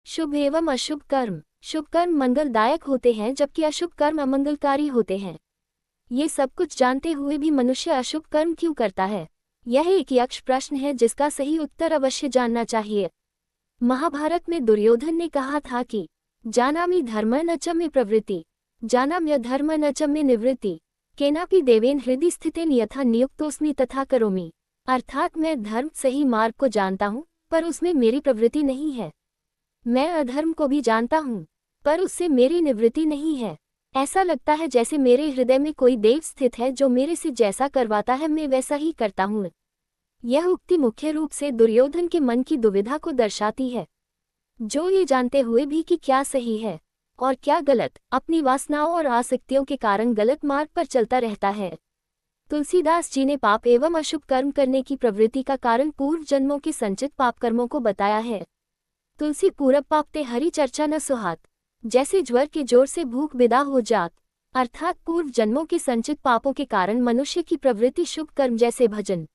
शुभ एवं अशुभ कर्म। शुभ कर्म मंगलदायक होते हैं जबकि अशुभ कर्म अमंगलकारी होते हैं। ये सब कुछ जानते हुए भी मनुष्य अशुभ कर्म क्यों करता है? यह एक यक्ष प्रश्न है जिसका सही उत्तर अवश्य जानना चाहिए। महाभारत में दुर्योधन ने कहा था कि जानामि धर्म न च मे प्रवृत्ति, जानाम्य धर्म न च मे निवृत्ति, केनापि देवेन हृदि स्थितेन यथा नियुक्तोस्मि तथा करोमि। अर्थात मैं धर्म सही मार्ग को जानता हूँ पर उसमें मेरी प्रवृत्ति नहीं है। मैं अधर्म को भी जानता हूँ पर उससे मेरी निवृत्ति नहीं है। ऐसा लगता है जैसे मेरे हृदय में कोई देव स्थित है जो मेरे से जैसा करवाता है मैं वैसा ही करता हूँ। यह उक्ति मुख्य रूप से दुर्योधन के मन की दुविधा को दर्शाती है, जो ये जानते हुए भी कि क्या सही है और क्या गलत, अपनी वासनाओं और आसक्तियों के कारण गलत मार्ग पर चलता रहता है। तुलसीदास जी ने पाप एवं अशुभ कर्म करने की प्रवृत्ति का कारण पूर्व जन्मों के संचित पाप कर्मों को बताया है। तुलसी पूरब पापते हरि चर्चा न सुहात, जैसे ज्वर के जोर से भूख विदा हो जात। अर्थात पूर्व जन्मों के संचित पापों के कारण मनुष्य की प्रवृत्ति शुभ कर्म जैसे भजन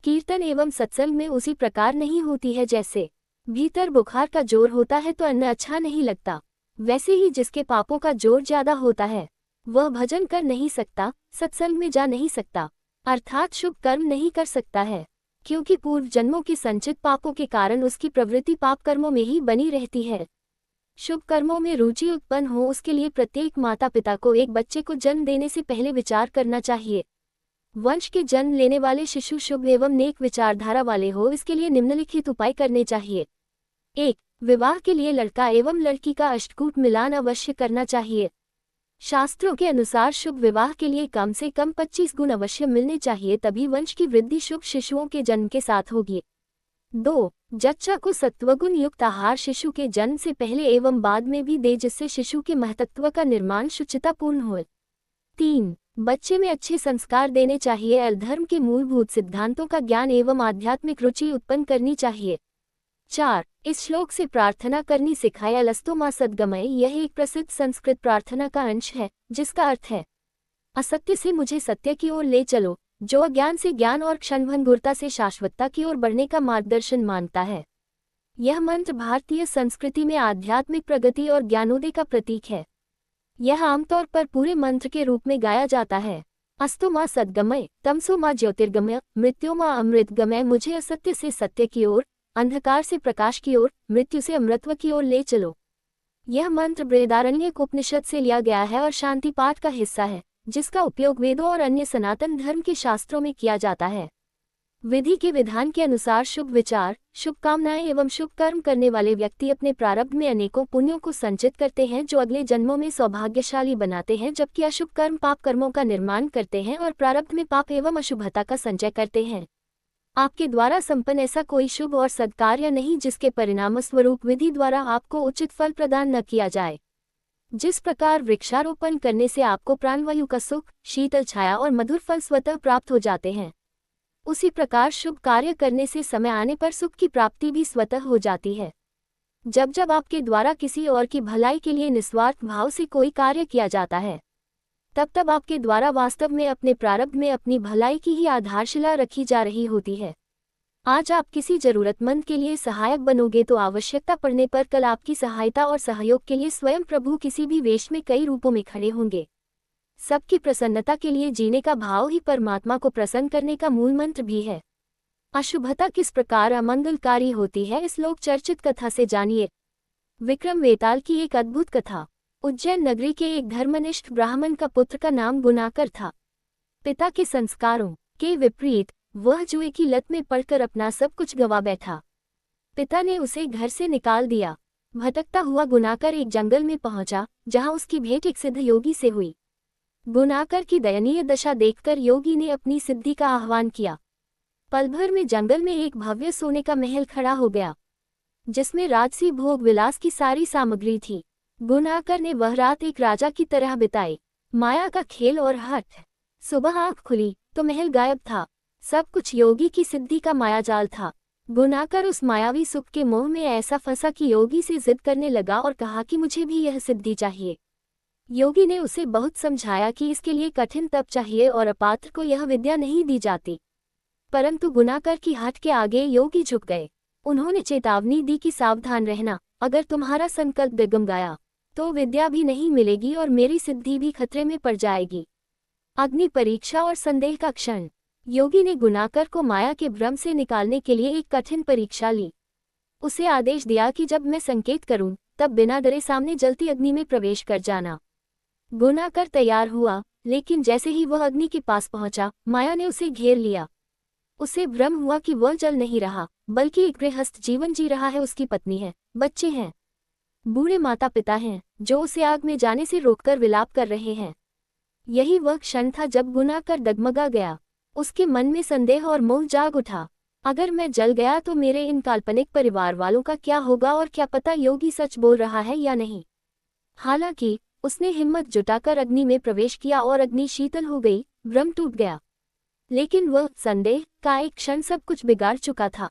कीर्तन एवं सत्संग में उसी प्रकार नहीं होती है। जैसे भीतर बुखार का जोर होता है तो अन्न अच्छा नहीं लगता, वैसे ही जिसके पापों का जोर ज्यादा होता है वह भजन कर नहीं सकता, सत्संग में जा नहीं सकता, अर्थात शुभ कर्म नहीं कर सकता है, क्योंकि पूर्व जन्मों के संचित पापों के कारण उसकी प्रवृत्ति पाप कर्मों में ही बनी रहती है। शुभ कर्मों में रुचि उत्पन्न हो उसके लिए प्रत्येक माता पिता को एक बच्चे को जन्म देने से पहले विचार करना चाहिए। वंश के जन्म लेने वाले शिशु शुभ एवं नेक विचारधारा वाले हो, इसके लिए निम्नलिखित उपाय करने चाहिए। 1. विवाह के लिए लड़का एवं लड़की का अष्टकूट मिलान अवश्य करना चाहिए। शास्त्रों के अनुसार शुभ विवाह के लिए कम से कम 25 गुण अवश्य मिलने चाहिए, तभी वंश की वृद्धि शुभ शिशुओं के जन्म के साथ होगी। 2. जच्चा को सत्वगुण युक्त आहार शिशु के जन्म से पहले एवं बाद में भी दे, जिससे शिशु के महत्त्व का निर्माण शुचितापूर्ण हो। 3. बच्चे में अच्छे संस्कार देने चाहिए। अधर्म के मूलभूत सिद्धांतों का ज्ञान एवं आध्यात्मिक रुचि उत्पन्न करनी चाहिए। 4. इस श्लोक से प्रार्थना करनी सिखाए। अलस्तो मां सद्गमय, यह एक प्रसिद्ध संस्कृत प्रार्थना का अंश है जिसका अर्थ है असत्य से मुझे सत्य की ओर ले चलो, जो अज्ञान से ज्ञान और क्षणभंगुरता से शाश्वतता की ओर बढ़ने का मार्गदर्शन मानता है। यह मंत्र भारतीय संस्कृति में आध्यात्मिक प्रगति और ज्ञानोदय का प्रतीक है। यह आमतौर पर पूरे मंत्र के रूप में गाया जाता है। अस्तो मां सद्गमय, तमसो मां ज्योतिर्गमय, मृत्यो मां अमृतगमय, मुझे असत्य से सत्य की ओर, अंधकार से प्रकाश की ओर, मृत्यु से अमृतत्व की ओर ले चलो। यह मंत्र बृहदारण्यक उपनिषद से लिया गया है और शांति पाठ का हिस्सा है, जिसका उपयोग वेदों और अन्य सनातन धर्म के शास्त्रों में किया जाता है। विधि के विधान के अनुसार शुभ विचार, शुभ कामनाएं एवं शुभ कर्म करने वाले व्यक्ति अपने प्रारब्ध में अनेकों पुण्यों को संचित करते हैं, जो अगले जन्मों में सौभाग्यशाली बनाते हैं, जबकि अशुभ कर्म पाप कर्मों का निर्माण करते हैं और प्रारब्ध में पाप एवं अशुभता का संचय करते हैं। आपके द्वारा संपन्न ऐसा कोई शुभ और सद्कार्य नहीं जिसके परिणामस्वरूप विधि द्वारा आपको उचित फल प्रदान न किया जाए। जिस प्रकार वृक्षारोपण करने से आपको प्राणवायु का सुख, शीतल छाया और मधुर फल स्वतः प्राप्त हो जाते हैं, उसी प्रकार शुभ कार्य करने से समय आने पर सुख की प्राप्ति भी स्वतः हो जाती है। जब जब आपके द्वारा किसी और की भलाई के लिए निस्वार्थ भाव से कोई कार्य किया जाता है, तब तब आपके द्वारा वास्तव में अपने प्रारब्ध में अपनी भलाई की ही आधारशिला रखी जा रही होती है। आज आप किसी जरूरतमंद के लिए सहायक बनोगे तो आवश्यकता पड़ने पर कल आपकी सहायता और सहयोग के लिए स्वयं प्रभु किसी भी वेश में कई रूपों में खड़े होंगे। सबकी प्रसन्नता के लिए जीने का भाव ही परमात्मा को प्रसन्न करने का मूल मंत्र भी है। अशुभता किस प्रकार अमंगलकारी होती है, इस लोक चर्चित कथा से जानिए। विक्रम वेताल की एक अद्भुत कथा। उज्जैन नगरी के एक धर्मनिष्ठ ब्राह्मण का पुत्र का नाम गुनाकर था। पिता के संस्कारों के विपरीत वह जुए की लत में पड़कर अपना सब कुछ गंवा बैठा। पिता ने उसे घर से निकाल दिया। भटकता हुआ गुनाकर एक जंगल में पहुंचा, जहां उसकी भेंट एक सिद्ध योगी से हुई। गुनाकर की दयनीय दशा देखकर योगी ने अपनी सिद्धि का आह्वान किया। पल भर में जंगल में एक भव्य सोने का महल खड़ा हो गया, जिसमें राजसी भोग विलास की सारी सामग्री थी। गुनाकर ने वह रात एक राजा की तरह बिताई। माया का खेल और हठ। सुबह आंख खुली तो महल गायब था। सब कुछ योगी की सिद्धि का मायाजाल था। गुनाकर उस मायावी सुख के मोह में ऐसा फंसा कि योगी से जिद करने लगा और कहा कि मुझे भी यह सिद्धि चाहिए। योगी ने उसे बहुत समझाया कि इसके लिए कठिन तप चाहिए और अपात्र को यह विद्या नहीं दी जाती, परंतु गुनाकर की हठ के आगे योगी झुक गए। उन्होंने चेतावनी दी कि सावधान रहना, अगर तुम्हारा संकल्प दिगम गया तो विद्या भी नहीं मिलेगी और मेरी सिद्धि भी खतरे में पड़ जाएगी। अग्नि परीक्षा और संदेह का क्षण। योगी ने गुनाकर को माया के भ्रम से निकालने के लिए एक कठिन परीक्षा ली। उसे आदेश दिया कि जब मैं संकेत करूं तब बिना डरे सामने जलती अग्नि में प्रवेश कर जाना। गुनाकर तैयार हुआ, लेकिन जैसे ही वह अग्नि के पास पहुंचा, माया ने उसे घेर लिया। उसे भ्रम हुआ कि वह जल नहीं रहा, बल्कि एक गृहस्थ जीवन जी रहा है। उसकी पत्नी है, बच्चे हैं, बूढ़े माता पिता हैं, जो उसे आग में जाने से रोककर विलाप कर रहे हैं। यही वह क्षण था जब गुनाकर डगमगा गया। उसके मन में संदेह और मोह जाग उठा। अगर मैं जल गया तो मेरे इन काल्पनिक परिवार वालों का क्या होगा, और क्या पता योगी सच बोल रहा है या नहीं। हालांकि उसने हिम्मत जुटाकर अग्नि में प्रवेश किया और अग्नि शीतल हो गई, भ्रम टूट गया। लेकिन वह संदेह का एक क्षण सब कुछ बिगाड़ चुका था।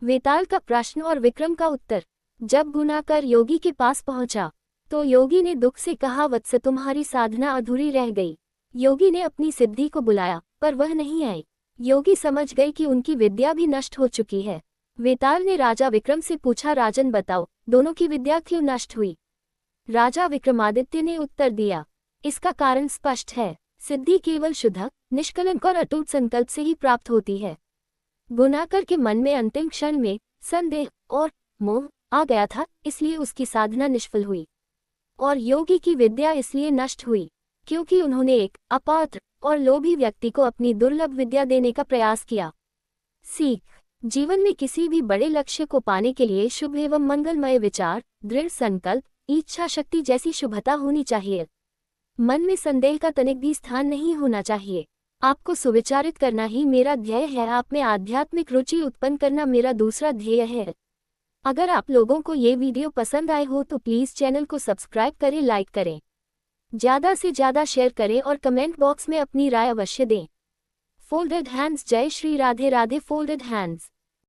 वेताल का प्रश्न और विक्रम का उत्तर। जब गुनाकर योगी के पास पहुंचा तो योगी ने दुख से कहा, वत्स तुम्हारी साधना अधूरी रह गई। योगी ने अपनी सिद्धि को बुलाया, पर वह नहीं आई। योगी समझ गए कि उनकी विद्या भी नष्ट हो चुकी है। वेताल ने राजा विक्रम से पूछा, राजन बताओ, दोनों की विद्या क्यों नष्ट हुई? राजा विक्रमादित्य ने उत्तर दिया, इसका कारण स्पष्ट है। सिद्धि केवल शुद्ध, निष्कलंक और अटूट संकल्प से ही प्राप्त होती है। गुनाकर के मन में अंतिम क्षण में संदेह और मोह आ गया था, इसलिए उसकी साधना निष्फल हुई। और योगी की विद्या इसलिए नष्ट हुई क्योंकि उन्होंने एक अपात्र और लोभी व्यक्ति को अपनी दुर्लभ विद्या देने का प्रयास किया। सीख। जीवन में किसी भी बड़े लक्ष्य को पाने के लिए शुभ एवं मंगलमय विचार, दृढ़ संकल्प, इच्छा शक्ति जैसी शुभता होनी चाहिए। मन में संदेह का तनिक भी स्थान नहीं होना चाहिए। आपको सुविचारित करना ही मेरा ध्येय है। आप में आध्यात्मिक रुचि उत्पन्न करना मेरा दूसरा ध्येय है। अगर आप लोगों को ये वीडियो पसंद आए हो तो प्लीज़ चैनल को सब्सक्राइब करें, लाइक करें, ज़्यादा से ज़्यादा शेयर करें और कमेंट बॉक्स में अपनी राय अवश्य दें। Folded hands. जय श्री राधे राधे। Folded hands.